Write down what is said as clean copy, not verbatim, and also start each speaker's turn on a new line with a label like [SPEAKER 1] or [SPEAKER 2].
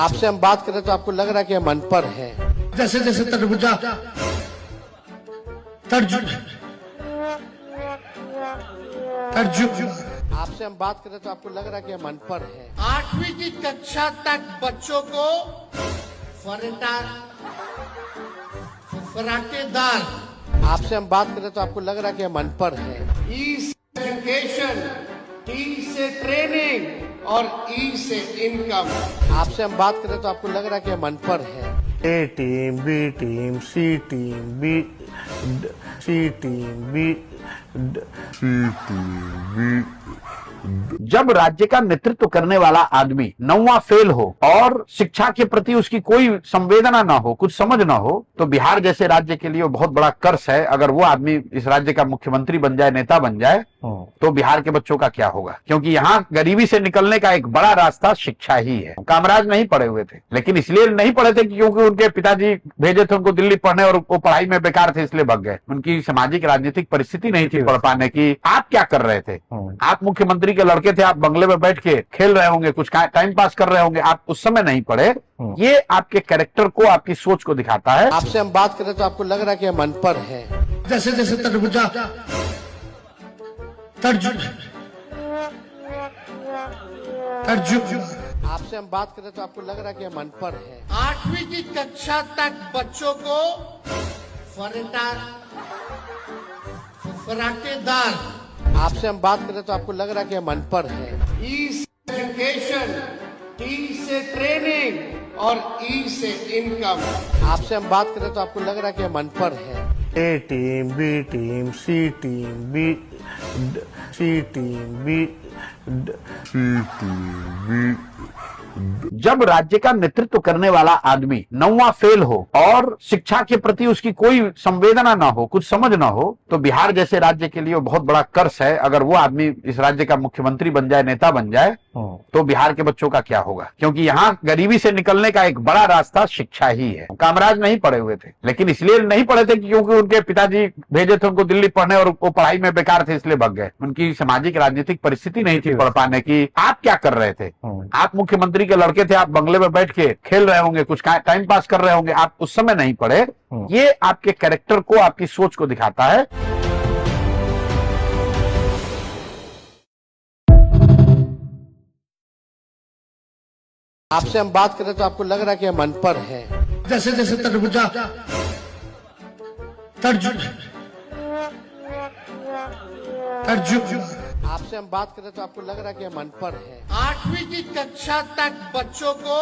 [SPEAKER 1] आपसे हम बात करें तो आपको लग रहा है कि हम अनपढ़ हैं।
[SPEAKER 2] जैसे जैसे तरबूजा तरजू तरजू
[SPEAKER 1] आपसे हम बात करें तो आपको लग रहा है कि हम अनपढ़ हैं।
[SPEAKER 2] 8वीं की कक्षा तक बच्चों को फराटेदार
[SPEAKER 1] आपसे हम बात करें तो आपको लग रहा है कि हम अनपढ़ हैं।
[SPEAKER 2] ई से एजुकेशन, टी से ट्रेनिंग और ई से इनकम।
[SPEAKER 1] आपसे हम बात करें तो आपको लग रहा है कि हम अनपढ़ हैं।
[SPEAKER 3] ए टीम, बी टीम, सी टीम, सी टीम, जब राज्य का नेतृत्व करने वाला आदमी 9वां फेल हो और शिक्षा के प्रति उसकी कोई संवेदना ना हो, कुछ समझ ना हो, तो बिहार जैसे राज्य के लिए वो बहुत बड़ा कर्ज है। अगर वो आदमी इस राज्य का मुख्यमंत्री बन जाए, नेता बन जाए, तो बिहार के बच्चों का क्या होगा? क्योंकि यहाँ गरीबी से निकलने का एक बड़ा रास्ता शिक्षा ही है। कामराज नहीं पढ़े हुए थे, लेकिन इसलिए नहीं पढ़े थे क्योंकि उनके पिताजी भेजे थे उनको दिल्ली पढ़ने और वो पढ़ाई में बेकार थे, इसलिए भाग गए। उनकी सामाजिक राजनीतिक परिस्थिति नहीं थी पढ़ पाने की। आप क्या कर रहे थे? आप मुख्यमंत्री के लड़के थे, आप बंगले में बैठ के खेल रहे होंगे, कुछ टाइम पास कर रहे होंगे, आप उस समय नहीं पढ़े। ये आपके कैरेक्टर को, आपकी सोच को दिखाता है।
[SPEAKER 1] आपसे हम बात करें तो आपको लग रहा है कि हम अनपढ़ हैं।
[SPEAKER 2] जैसे जैसे तरबूजा तरजू तरजू
[SPEAKER 1] आपसे हम बात करें तो आपको लग रहा है कि हम अनपढ़ हैं।
[SPEAKER 2] 8वीं की कक्षा तक बच्चों को फराटेदार
[SPEAKER 1] आपसे हम बात करें तो आपको लग रहा है कि हम अनपढ़ हैं।
[SPEAKER 2] ई से एजुकेशन, टी से ट्रेनिंग और ई से इनकम।
[SPEAKER 1] आपसे हम बात करें तो आपको लग रहा है कि हम अनपढ़ हैं।
[SPEAKER 3] ए टीम, बी टीम, सी टीम, सी टीम, जब राज्य का नेतृत्व करने वाला आदमी 9वां फेल हो और शिक्षा के प्रति उसकी कोई संवेदना ना हो, कुछ समझ ना हो, तो बिहार जैसे राज्य के लिए वो बहुत बड़ा कर्ज है। अगर वो आदमी इस राज्य का मुख्यमंत्री बन जाए, नेता बन जाए, तो बिहार के बच्चों का क्या होगा? क्योंकि यहाँ गरीबी से निकलने का एक बड़ा रास्ता शिक्षा ही है। कामराज नहीं पढ़े हुए थे, लेकिन इसलिए नहीं पढ़े थे क्योंकि उनके पिताजी भेजे थे उनको दिल्ली पढ़ने और वो पढ़ाई में बेकार थे, इसलिए भाग गए। उनकी सामाजिक राजनीतिक परिस्थिति नहीं थी पढ़ पाने की। आप क्या कर रहे थे? आप मुख्यमंत्री के लड़के थे, आप बंगले में बैठ के खेल रहे होंगे, कुछ टाइम पास कर रहे होंगे, आप उस समय नहीं पढ़े। ये आपके कैरेक्टर को, आपकी सोच को दिखाता है।
[SPEAKER 1] आपसे हम बात करें तो आपको लग रहा है कि हम अनपढ़ हैं।
[SPEAKER 2] जैसे जैसे तरबूजा तरजू तरजू
[SPEAKER 1] आपसे हम बात करें तो आपको लग रहा है कि हम अनपढ़ हैं।
[SPEAKER 2] 8वीं की कक्षा तक बच्चों को